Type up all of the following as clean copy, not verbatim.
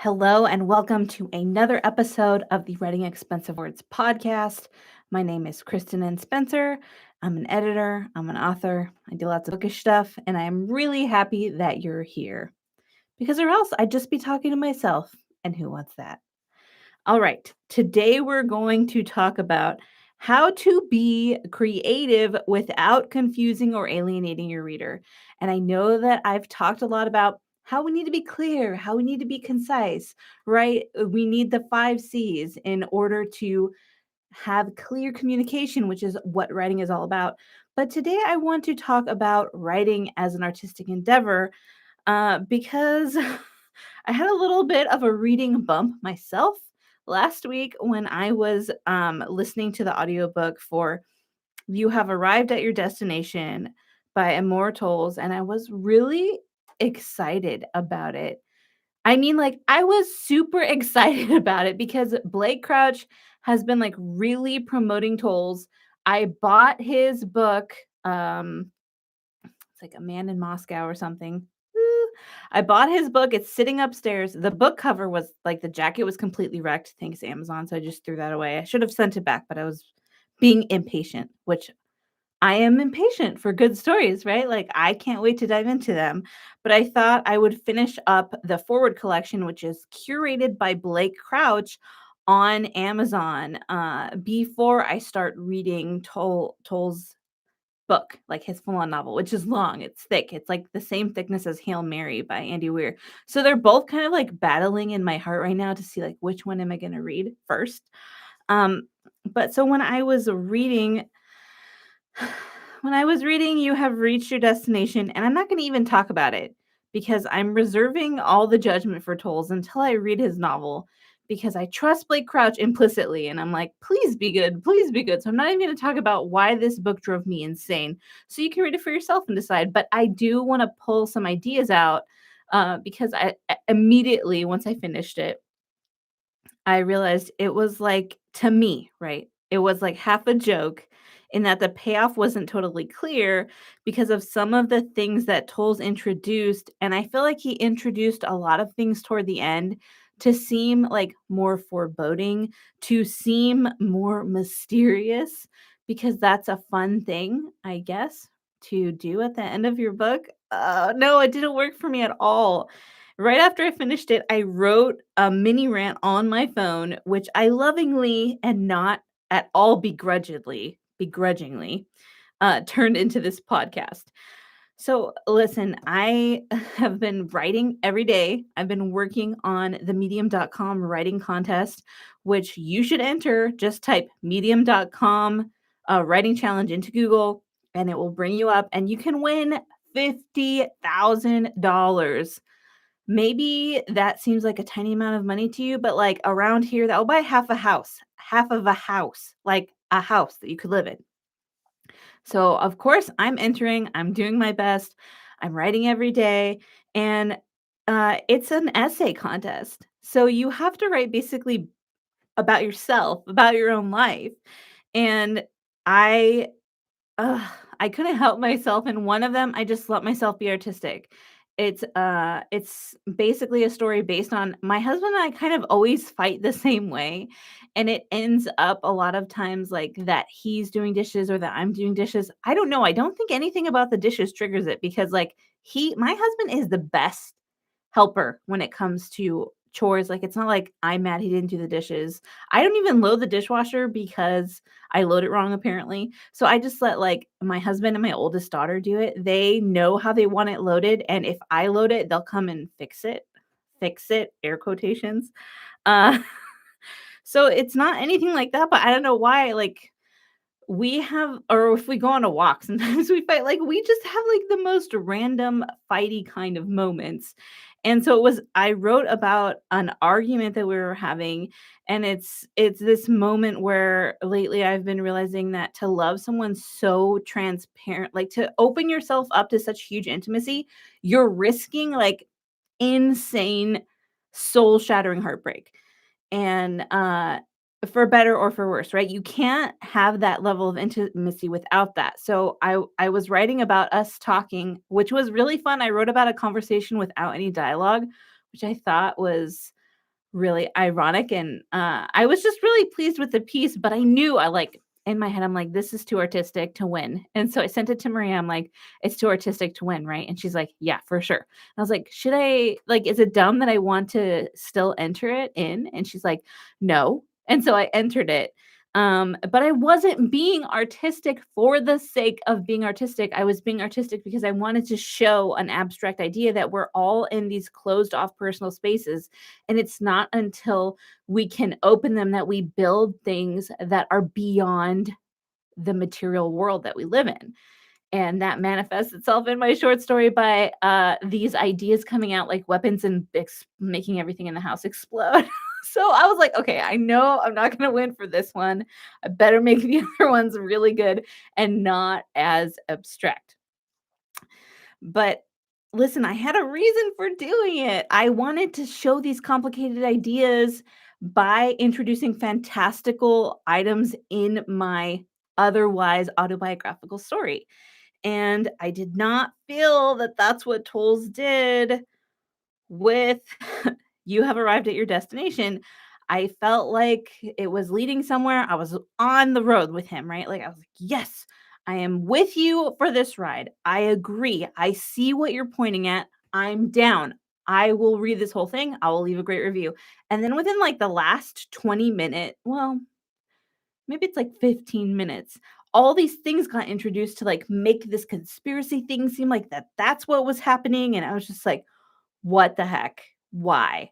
Hello, and welcome to another episode of the Writing Expensive Words podcast. My name is Kristen and Spencer. I'm an editor, I'm an author, I do lots of bookish stuff, and I am really happy that you're here. Because or else I'd just be talking to myself, and who wants that? All right, today we're going to talk about how to be creative without confusing or alienating your reader. And I know that I've talked a lot about how we need to be clear, how we need to be concise, right? We need the 5 C's in order to have clear communication, which is what writing is all about. But today I want to talk about writing as an artistic endeavor because I had a little bit of a reading bump myself last week when I was listening to the audiobook for You Have Arrived at Your Destination by Amor, Towles, and I was really excited about it. I mean, like, I was super excited about it because Blake Crouch has been like really promoting Towles. I bought his book. It's like A Man in Moscow or something. I bought his book. It's sitting upstairs. The book cover was like the jacket was completely wrecked, thanks to Amazon. So I just threw that away. I should have sent it back, but I was being impatient, which I am impatient for good stories, right? Like I can't wait to dive into them. But I thought I would finish up the Forward collection, which is curated by Blake Crouch on Amazon before I start reading Tolle's book, like his full-on novel, which is long, it's thick. It's like the same thickness as Hail Mary by Andy Weir. So they're both kind of like battling in my heart right now to see like which one am I going to read first. But so when I was reading You Have Reached Your Destination, and I'm not going to even talk about it because I'm reserving all the judgment for Tolles until I read his novel because I trust Blake Crouch implicitly. And I'm like, please be good, please be good. So I'm not even going to talk about why this book drove me insane. So you can read it for yourself and decide. But I do want to pull some ideas out because I immediately, once I finished it, I realized it was like, to me, right? It was like half a joke in that the payoff wasn't totally clear because of some of the things that Tolles introduced. And I feel like he introduced a lot of things toward the end to seem like more foreboding, to seem more mysterious, because that's a fun thing, I guess, to do at the end of your book. No, it didn't work for me at all. Right after I finished it, I wrote a mini rant on my phone, which I lovingly and not at all begrudgingly turned into this podcast. So, listen, I have been writing every day. I've been working on the medium.com writing contest, which you should enter. Just type medium.com writing challenge into Google, and it will bring you up, and you can win $50,000. Maybe that seems like a tiny amount of money to you, but like around here, that will buy half of a house, like a house that you could live in. So, of course, I'm entering, I'm doing my best, I'm writing every day, and it's an essay contest. So, you have to write basically about yourself, about your own life. And I Ugh, I couldn't help myself. In one of them, I just let myself be artistic. It's basically a story based on my husband and I kind of always fight the same way, and it ends up a lot of times like that he's doing dishes or that I'm doing dishes. I don't know. I don't think anything about the dishes triggers it because like my husband is the best helper when it comes to chores. Like, it's not like I'm mad he didn't do the dishes. I don't even load the dishwasher because I load it wrong, apparently. So I just let like my husband and my oldest daughter do it. They know how they want it loaded. And if I load it, they'll come and fix it. Fix it, air quotations. Uh, so it's not anything like that, but I don't know why. Like, we have, or if we go on a walk, sometimes we fight. Like, we just have like the most random fighty kind of moments. And so I wrote about an argument that we were having, and it's this moment where lately I've been realizing that to love someone so transparent, like to open yourself up to such huge intimacy, you're risking like insane soul-shattering heartbreak. And for better or for worse, right? You can't have that level of intimacy without that. So I was writing about us talking, which was really fun. I wrote about a conversation without any dialogue, which I thought was really ironic, and I was just really pleased with the piece, but I knew I like in my head, I'm like, this is too artistic to win. And so I sent it to Maria. I'm like, it's too artistic to win, right? And she's like, yeah, for sure. And I was like, should I like, is it dumb that I want to still enter it in? And she's like, no. And so I entered it. But I wasn't being artistic for the sake of being artistic. I was being artistic because I wanted to show an abstract idea that we're all in these closed off personal spaces. And it's not until we can open them that we build things that are beyond the material world that we live in. And that manifests itself in my short story by these ideas coming out like weapons and making everything in the house explode. So I was like, okay, I know I'm not going to win for this one. I better make the other ones really good and not as abstract. But listen, I had a reason for doing it. I wanted to show these complicated ideas by introducing fantastical items in my otherwise autobiographical story. And I did not feel that that's what Towles did with You Have Arrived at Your Destination. I felt like it was leading somewhere. I was on the road with him, right? Like I was like, yes, I am with you for this ride. I agree. I see what you're pointing at. I'm down. I will read this whole thing. I will leave a great review. And then within like the last 20-minute, well, maybe it's like 15 minutes, all these things got introduced to like make this conspiracy thing seem like that's what was happening. And I was just like, what the heck? Why?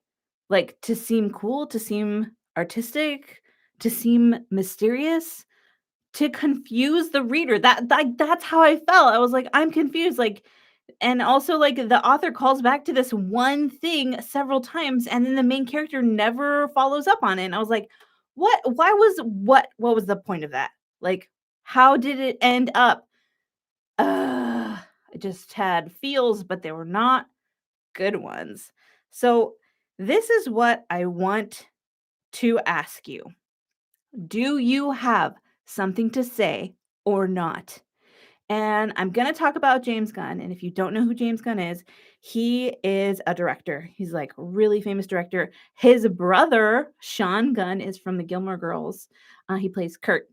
Like to seem cool, to seem artistic, to seem mysterious, to confuse the reader. That's how I felt. I was like, I'm confused. Like, and also like the author calls back to this one thing several times, and then the main character never follows up on it. And I was like, what was the point of that? Like, how did it end up? I just had feels, but they were not good ones. So, this is what I want to ask you. Do you have something to say or not? And I'm going to talk about James Gunn. And if you don't know who James Gunn is, he is a director. He's like a really famous director. His brother, Sean Gunn, is from the Gilmore Girls. He plays Kurt,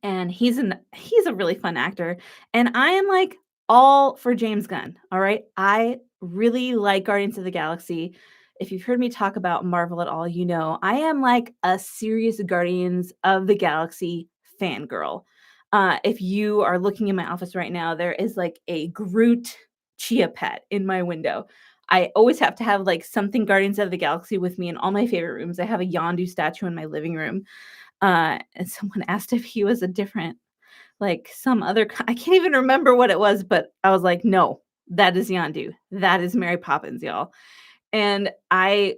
and he's a really fun actor. And I am like all for James Gunn. All right. I really like Guardians of the Galaxy. If you've heard me talk about Marvel at all, you know I am like a serious Guardians of the Galaxy fangirl. If you are looking in my office right now, there is like a Groot chia pet in my window. I always have to have like something Guardians of the Galaxy with me in all my favorite rooms. I have a Yondu statue in my living room. And someone asked if he was a different, like some other, I can't even remember what it was, but I was like, no, that is Yondu. That is Mary Poppins, y'all. And I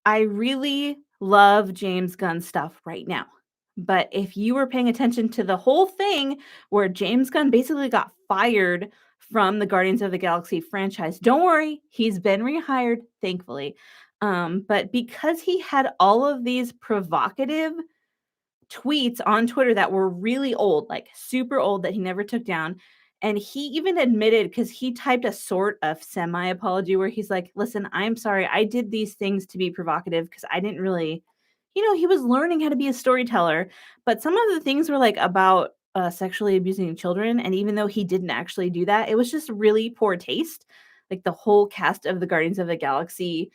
really love James Gunn stuff right now. But if you were paying attention to the whole thing where James Gunn basically got fired from the Guardians of the Galaxy franchise, don't worry, he's been rehired, thankfully. But because he had all of these provocative tweets on Twitter that were really old, like super old, that he never took down. And he even admitted, because he typed a sort of semi apology where he's like, listen, I'm sorry. I did these things to be provocative because I didn't really, he was learning how to be a storyteller. But some of the things were like about sexually abusing children. And even though he didn't actually do that, it was just really poor taste. Like the whole cast of the Guardians of the Galaxy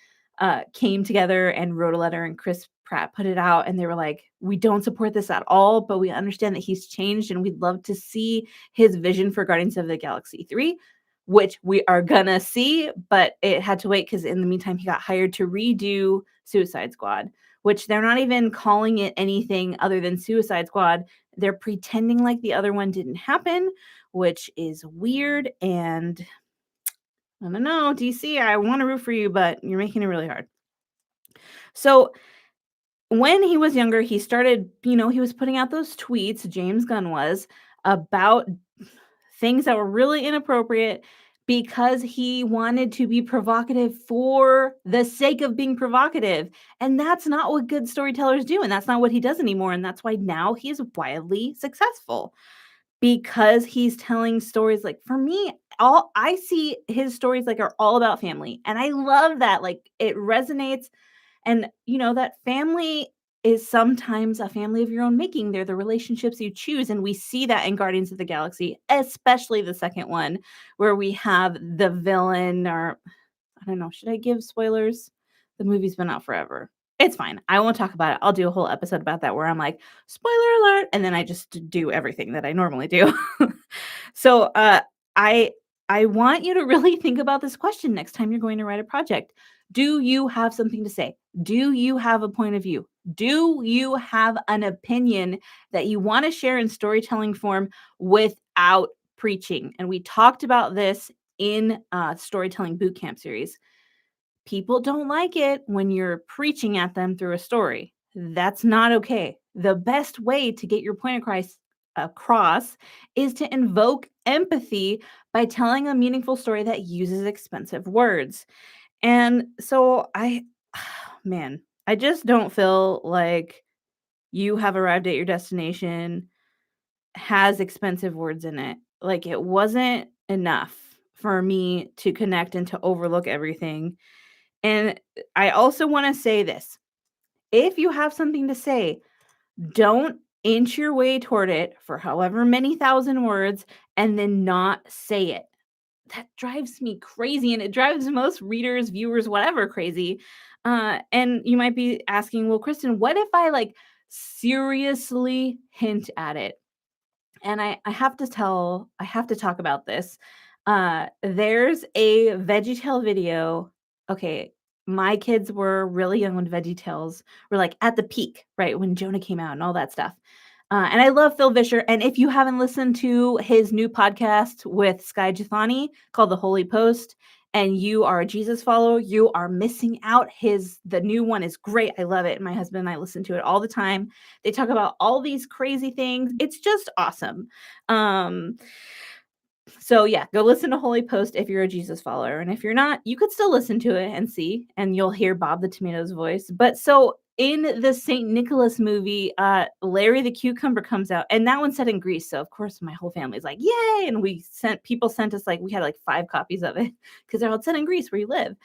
came together and wrote a letter, and Chris Pratt put it out, and they were like, we don't support this at all, but we understand that he's changed and we'd love to see his vision for Guardians of the Galaxy 3, which we are gonna see, but it had to wait because in the meantime he got hired to redo Suicide Squad, which they're not even calling it anything other than Suicide Squad. They're pretending like the other one didn't happen, which is weird. And I don't know, DC, I want to root for you, but you're making it really hard. So when he was younger, he started, he was putting out those tweets, James Gunn was, about things that were really inappropriate because he wanted to be provocative for the sake of being provocative. And that's not what good storytellers do. And that's not what he does anymore. And that's why now he's wildly successful, because he's telling stories. Like for me, all I see his stories like are all about family. And I love that. Like it resonates. And, that family is sometimes a family of your own making. They're the relationships you choose. And we see that in Guardians of the Galaxy, especially the second one, where we have the villain, or I don't know, should I give spoilers? The movie's been out forever. It's fine. I won't talk about it. I'll do a whole episode about that where I'm like, spoiler alert, and then I just do everything that I normally do. So, I I want you to really think about this question next time you're going to write a project. Do you have something to say? Do you have a point of view? Do you have an opinion that you want to share in storytelling form without preaching? And we talked about this in storytelling bootcamp series. People don't like it when you're preaching at them through a story. That's not okay. The best way to get your point across is to invoke empathy by telling a meaningful story that uses expensive words. And so man, I just don't feel like You Have Arrived at Your Destination has expensive words in it. Like, it wasn't enough for me to connect and to overlook everything. And I also want to say this. If you have something to say, don't inch your way toward it for however many thousand words and then not say it. That drives me crazy, and it drives most readers, viewers, whatever crazy. And you might be asking, well, Kristen, what if I like seriously hint at it? And I have to talk about this. There's a VeggieTale video. Okay, my kids were really young when VeggieTales were like at the peak, right? When Jonah came out and all that stuff. And I love Phil Vischer. And if you haven't listened to his new podcast with Sky Jethani called The Holy Post, and you are a Jesus follower, you are missing out. The new one is great. I love it. My husband and I listen to it all the time. They talk about all these crazy things. It's just awesome. Um, so yeah, go listen to Holy Post if you're a Jesus follower. And if you're not, you could still listen to it and see, and you'll hear Bob the Tomato's voice. But so in the St. Nicholas movie, Larry the Cucumber comes out, and that one's set in Greece. So of course my whole family's like, yay! And people sent us, like, we had like 5 copies of it because they're all set in Greece where you live.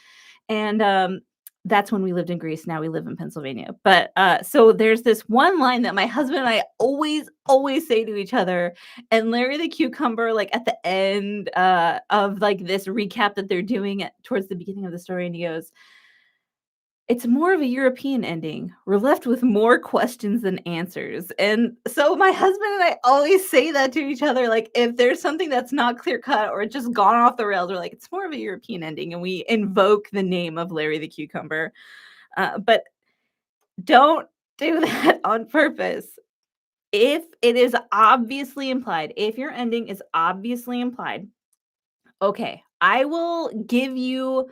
And that's when we lived in Greece. Now we live in Pennsylvania. But so there's this one line that my husband and I always say to each other. And Larry the Cucumber, like at the end of like this recap that they're doing towards the beginning of the story, and he goes, "It's more of a European ending. We're left with more questions than answers." And so my husband and I always say that to each other. Like, if there's something that's not clear cut or just gone off the rails, we're like, it's more of a European ending. And we invoke the name of Larry the Cucumber. But don't do that on purpose. If it is obviously implied, if your ending is obviously implied, okay, I will give you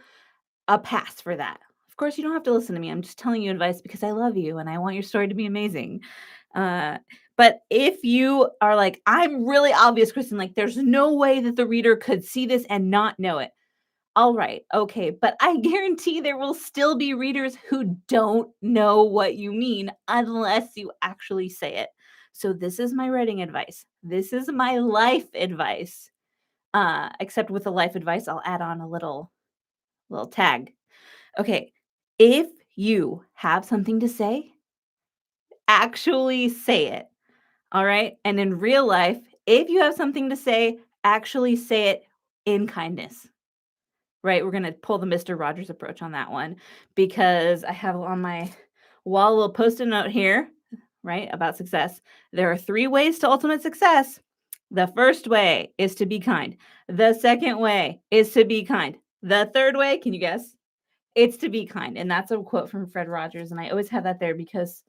a pass for that. Of course, you don't have to listen to me. I'm just telling you advice because I love you and I want your story to be amazing. Uh, but if you are like, I'm really obvious, Kristen, like there's no way that the reader could see this and not know it. All right, okay, but I guarantee there will still be readers who don't know what you mean unless you actually say it. So this is my writing advice. This is my life advice. Except with the life advice, I'll add on a little tag. Okay, if you have something to say, actually say it. All right? And in real life, if you have something to say, actually say it in kindness. Right? We're going to pull the Mr. Rogers approach on that one because I have on my wall a little post-it note here, right, about success. There are 3 ways to ultimate success. The first way is to be kind. The second way is to be kind. The third way, can you guess? It's to be kind. And that's a quote from Fred Rogers. And I always have that there because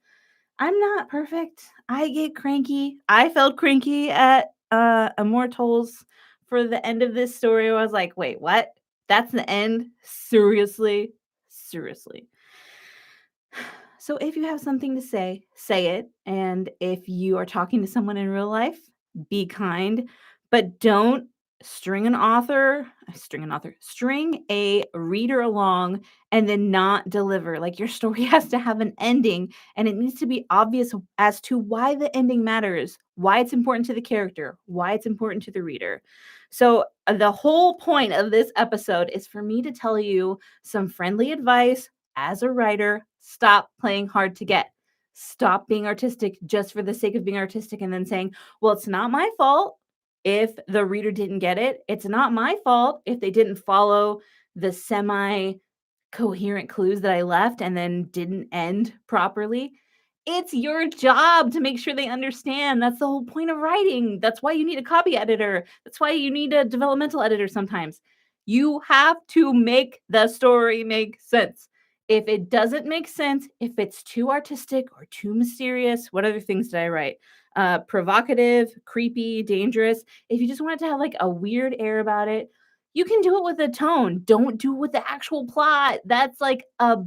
I'm not perfect. I get cranky. I felt cranky at Amor Towles for the end of this story. I was like, wait, what? That's the end? Seriously? Seriously. So if you have something to say it. And if you are talking to someone in real life, be kind, but don't string a reader along and then not deliver. Like, your story has to have an ending, and it needs to be obvious as to why the ending matters, why it's important to the character, why it's important to the reader. So the whole point of this episode is for me to tell you some friendly advice as a writer, stop playing hard to get. Stop being artistic just for the sake of being artistic and then saying, well, it's not my fault if the reader didn't get it. It's not my fault if they didn't follow the semi coherent clues that I left and then didn't end properly. It's your job to make sure they understand. That's the whole point of writing. That's why you need a copy editor. That's why you need a developmental editor sometimes. You have to make the story make sense. If it doesn't make sense, if it's too artistic or too mysterious, what other things did I write? Provocative, creepy, dangerous. If you just want it to have like a weird air about it, you can do it with a tone. Don't do it with the actual plot. That's like a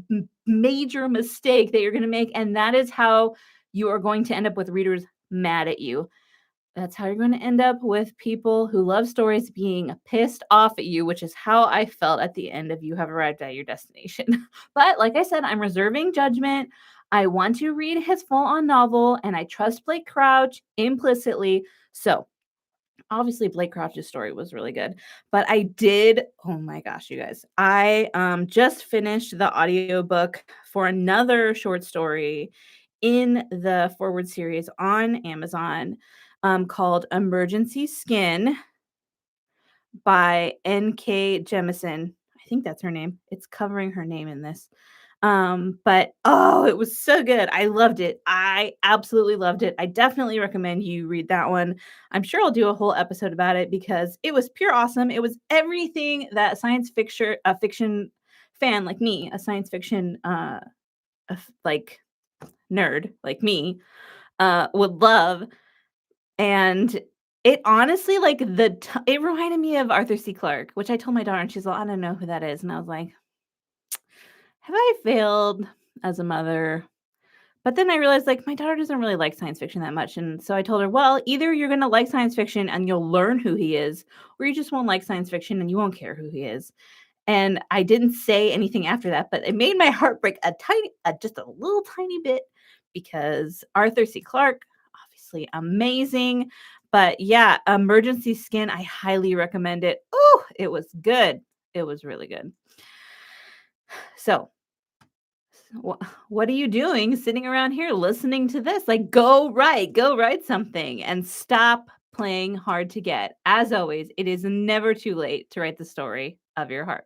major mistake that you're going to make. And that is how you are going to end up with readers mad at you. That's how you're going to end up with people who love stories being pissed off at you, which is how I felt at the end of You Have Arrived at Your Destination. But like I said, I'm reserving judgment. I want to read his full on novel and I trust Blake Crouch implicitly. So obviously Blake Crouch's story was really good, but I did, oh my gosh, you guys, I just finished the audiobook for another short story in the Forward series on Amazon, called Emergency Skin by N.K. Jemisin. I think that's her name. It's covering her name in this. But oh, it was so good. I loved it. I absolutely loved it. I definitely recommend you read that one. I'm sure I'll do a whole episode about it because it was pure awesome. It was everything that a fiction fan like me, a science fiction like nerd like me, would love. And it honestly, like it reminded me of Arthur C. Clarke, which I told my daughter, and she's like, I don't know who that is. And I was like, have I failed as a mother? But then I realized, like, my daughter doesn't really like science fiction that much, and so I told her, "Well, either you're gonna like science fiction and you'll learn who he is, or you just won't like science fiction and you won't care who he is." And I didn't say anything after that, but it made my heart break just a little tiny bit because Arthur C. Clarke, obviously amazing, but yeah, Emergency Skin, I highly recommend it. Ooh, it was good. It was really good. So what are you doing sitting around here listening to this? Like, go write something and stop playing hard to get. As always, it is never too late to write the story of your heart.